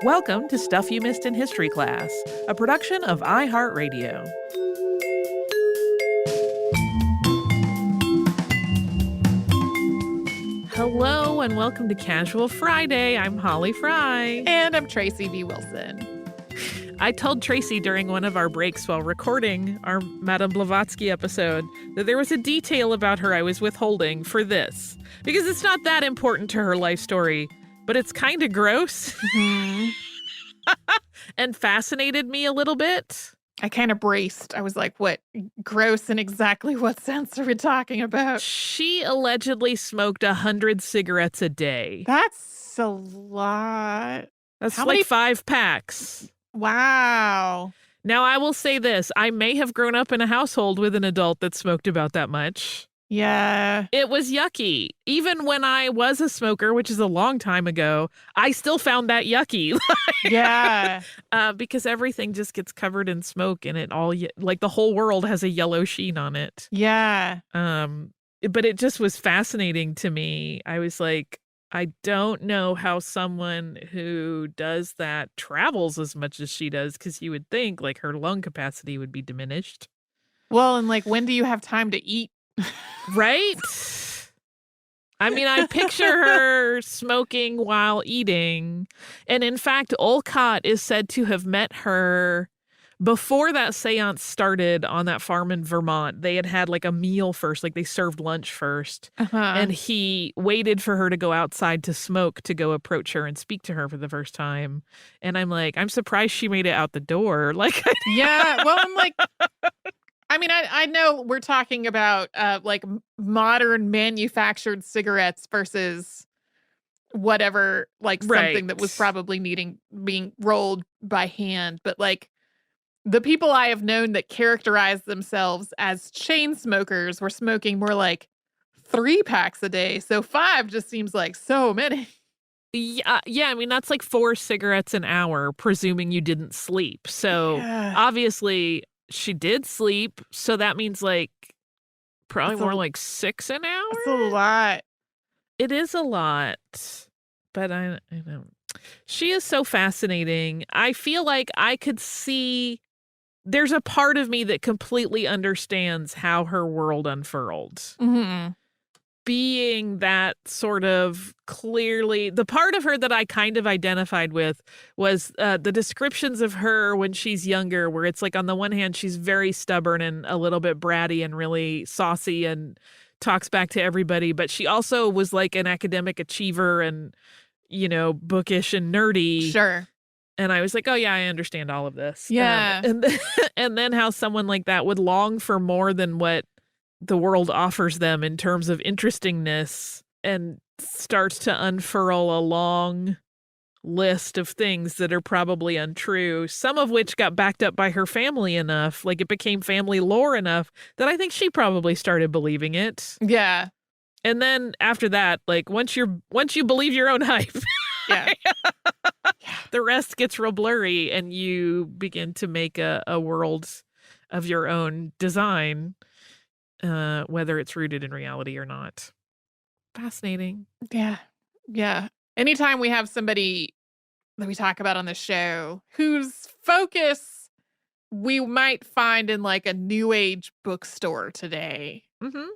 Welcome to Stuff You Missed in History Class, a production of iHeartRadio. Hello and welcome to Casual Friday. I'm Holly Fry. And I'm Tracy V. Wilson. I told Tracy during one of our breaks while recording our Madame Blavatsky episode that there was a detail about her I was withholding for this, because it's not that important to her life story, but it's kind of gross and fascinated me a little bit. I kind of braced. I was like, what? Gross in exactly what sense are we talking about? She allegedly smoked 100 cigarettes a day. That's a lot. That's How like many? 5 packs. Wow. Now, I will say this. I may have grown up in a household with an adult that smoked about that much. Yeah. It was yucky. Even when I was a smoker, which is a long time ago, I still found that yucky. Yeah. Because everything just gets covered in smoke and it all, like the whole world has a yellow sheen on it. Yeah. But it just was fascinating to me. I was like, I don't know how someone who does that travels as much as she does, because you would think like her lung capacity would be diminished. Well, and like, when do you have time to eat? Right? I mean, I picture her smoking while eating. And in fact, Olcott is said to have met her before that seance started on that farm in Vermont. They had like a meal first, like they served lunch first. And he waited for her to go outside to smoke to go approach her and speak to her for the first time. And I'm like, I'm surprised she made it out the door. Like, Yeah. Well, I'm like, I mean, I know we're talking about like modern manufactured cigarettes versus whatever, like something that was probably being rolled by hand. But like the people I have known that characterize themselves as chain smokers were smoking more like 3 packs a day. So 5 just seems like so many. Yeah, I mean, that's like 4 cigarettes an hour, presuming you didn't sleep. So obviously she did sleep. So that means like probably more like 6 an hour. It's a lot. It is a lot. But I don't. She is so fascinating. I feel like I could see there's a part of me that completely understands how her world unfurled. Mm-hmm. Being that sort of clearly, the part of her that I kind of identified with was the descriptions of her when she's younger, where it's like on the one hand, she's very stubborn and a little bit bratty and really saucy and talks back to everybody. But she also was like an academic achiever and, you know, bookish and nerdy. Sure. And I was like, oh, yeah, I understand all of this. Yeah. And then how someone like that would long for more than what the world offers them in terms of interestingness and starts to unfurl a long list of things that are probably untrue, some of which got backed up by her family enough, like it became family lore enough that I think she probably started believing it. Yeah. And then after that, like once you believe your own hype, Yeah. the rest gets real blurry and you begin to make a world of your own design. Whether it's rooted in reality or not. Fascinating. Yeah. Yeah. Anytime we have somebody that we talk about on the show whose focus we might find in like a new age bookstore today. Mm-hmm.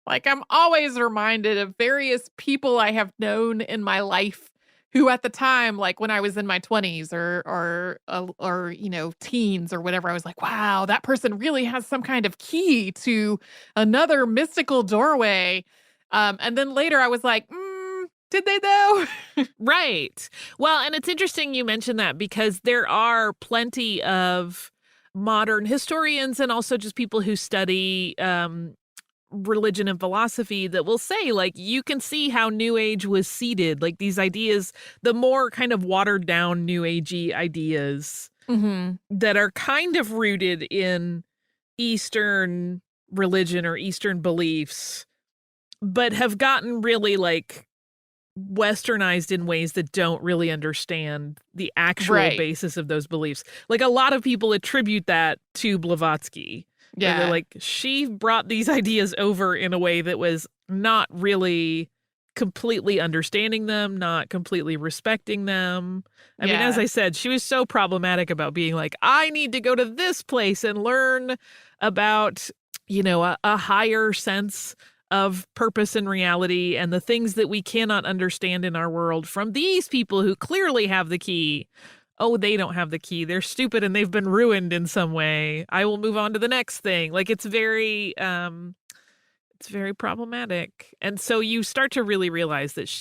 Like I'm always reminded of various people I have known in my life who at the time, like when I was in my 20s or you know, teens or whatever, I was like, wow, that person really has some kind of key to another mystical doorway. And then later I was like, did they though? Right. Well, and it's interesting you mentioned that because there are plenty of modern historians and also just people who study religion and philosophy that will say, like, you can see how New Age was seeded, like these ideas, the more kind of watered down New Agey ideas that are kind of rooted in Eastern religion or Eastern beliefs, but have gotten really like westernized in ways that don't really understand the actual basis of those beliefs. Like a lot of people attribute that to Blavatsky. Yeah. They're like, she brought these ideas over in a way that was not really completely understanding them, not completely respecting them. I mean, as I said, she was so problematic about being like, I need to go to this place and learn about, a higher sense of purpose and reality and the things that we cannot understand in our world from these people who clearly have the key. Oh, they don't have the key. They're stupid and they've been ruined in some way. I will move on to the next thing. Like, it's very problematic. And so you start to really realize that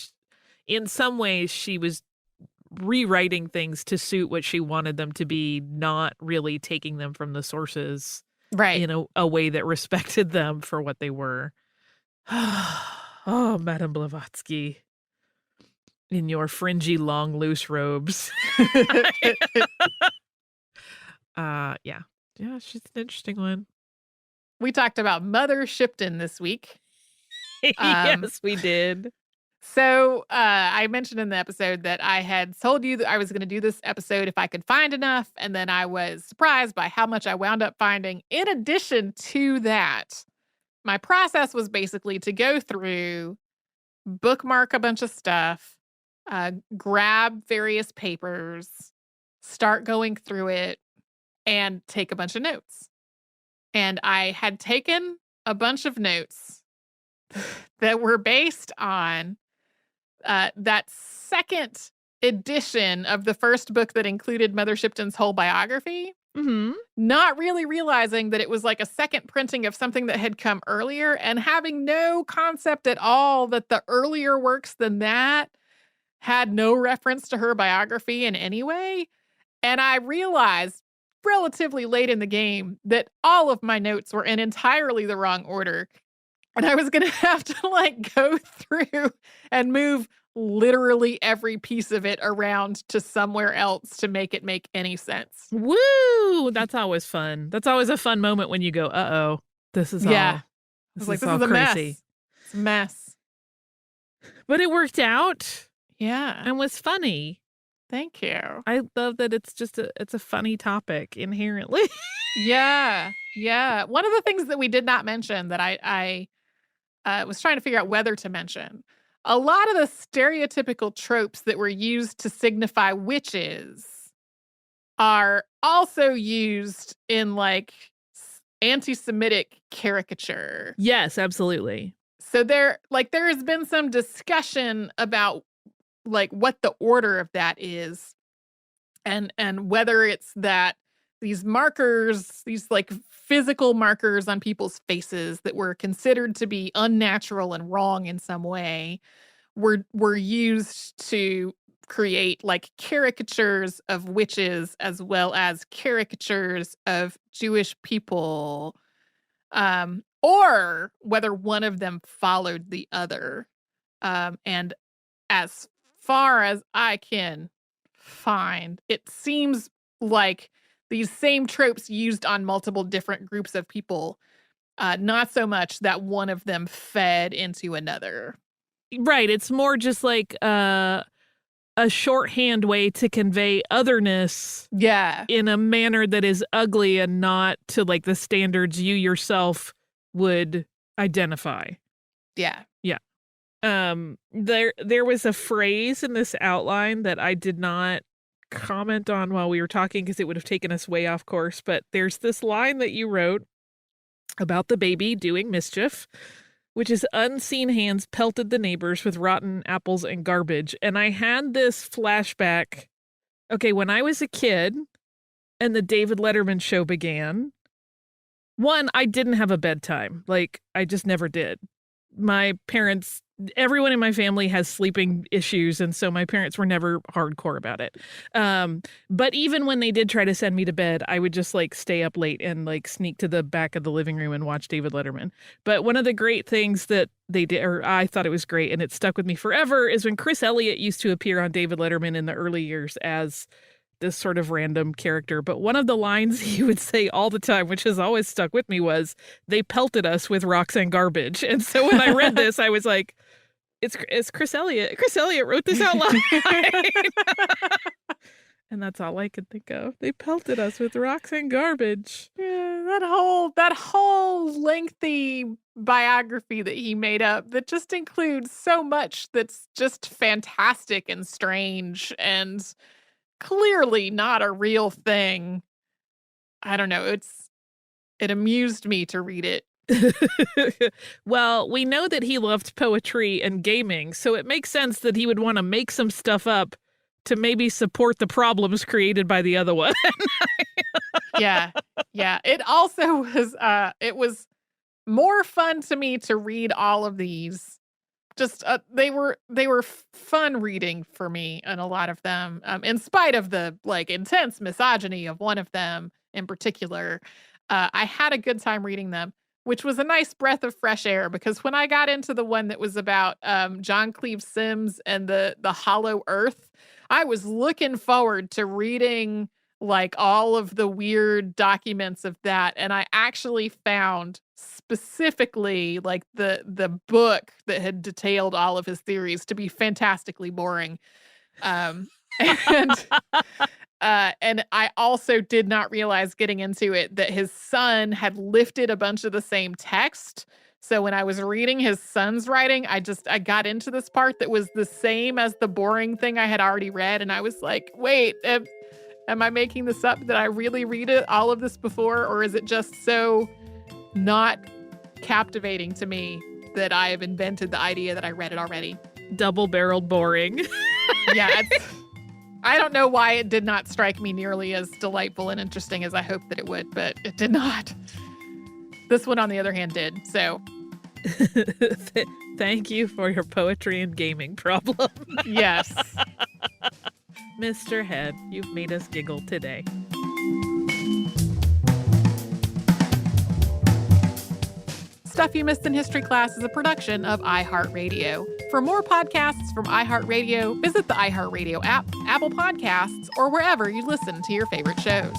in some ways she was rewriting things to suit what she wanted them to be, not really taking them from the sources in a way that respected them for what they were. Oh, Madame Blavatsky, in your fringy, long, loose robes. Yeah, she's an interesting one. We talked about Mother Shipton this week. Yes, we did. So I mentioned in the episode that I had told you that I was going to do this episode if I could find enough. And then I was surprised by how much I wound up finding. In addition to that, my process was basically to go through, bookmark a bunch of stuff, grab various papers, start going through it, and take a bunch of notes. And I had taken a bunch of notes that were based on that second edition of the first book that included Mother Shipton's whole biography. Mm-hmm. Not really realizing that it was like a second printing of something that had come earlier, and having no concept at all that the earlier works than that had no reference to her biography in any way. And I realized relatively late in the game that all of my notes were in entirely the wrong order. And I was going to have to go through and move literally every piece of it around to somewhere else to make it make any sense. Woo! That's always fun. That's always a fun moment when you go, uh-oh, this is all This is a crazy. Mess. It's a mess. But it worked out. Yeah. And was funny. Thank you. I love that it's a funny topic inherently. Yeah. One of the things that we did not mention that I was trying to figure out whether to mention, a lot of the stereotypical tropes that were used to signify witches are also used in anti-Semitic caricature. Yes, absolutely. So there has been some discussion about what the order of that is, and whether it's that these markers, these physical markers on people's faces that were considered to be unnatural and wrong in some way were used to create caricatures of witches as well as caricatures of Jewish people, or whether one of them followed the other. And as far as I can find, it seems like these same tropes used on multiple different groups of people, not so much that one of them fed into another. Right. It's more just a shorthand way to convey otherness. Yeah. In a manner that is ugly and not to the standards you yourself would identify. Yeah. Yeah. There was a phrase in this outline that I did not comment on while we were talking because it would have taken us way off course, but there's this line that you wrote about the baby doing mischief, which is unseen hands pelted the neighbors with rotten apples and garbage. And I had this flashback. Okay, when I was a kid and the David Letterman show began, one, I didn't have a bedtime. I just never did. My parents, everyone in my family has sleeping issues, and so my parents were never hardcore about it. But even when they did try to send me to bed, I would just stay up late and sneak to the back of the living room and watch David Letterman. But one of the great things that they did, or I thought it was great, and it stuck with me forever, is when Chris Elliott used to appear on David Letterman in the early years as this sort of random character. But one of the lines he would say all the time, which has always stuck with me, was, "They pelted us with rocks and garbage." And so when I read this, I was like, it's Chris Elliott. Chris Elliott wrote this out loud. And that's all I could think of. They pelted us with rocks and garbage. Yeah, that whole lengthy biography that he made up that just includes so much that's just fantastic and strange and clearly not a real thing. I don't know. It amused me to read it. Well, we know that he loved poetry and gaming, so it makes sense that he would want to make some stuff up to maybe support the problems created by the other one. Yeah. Yeah. It also was it was more fun to me to read all of these. Just they were fun reading for me, and a lot of them, in spite of the like intense misogyny of one of them in particular. I had a good time reading them, which was a nice breath of fresh air, because when I got into the one that was about John Cleve Sims and the Hollow Earth, I was looking forward to reading like all of the weird documents of that, and I actually found specifically like the book that had detailed all of his theories to be fantastically boring. Um, and and I also did not realize getting into it that his son had lifted a bunch of the same text. So when I was reading his son's writing, I got into this part that was the same as the boring thing I had already read. And I was like, wait, am I making this up? Did I really read all of this before? Or is it just so not captivating to me that I have invented the idea that I read it already? Double-barreled boring. Yeah, I don't know why it did not strike me nearly as delightful and interesting as I hoped that it would, but it did not. This one, on the other hand, did. So, thank you for your poetry and gaming problem. Yes. Mr. Head, you've made us giggle today. Stuff You Missed in History Class is a production of iHeartRadio. For more podcasts from iHeartRadio, visit the iHeartRadio app, Apple Podcasts, or wherever you listen to your favorite shows.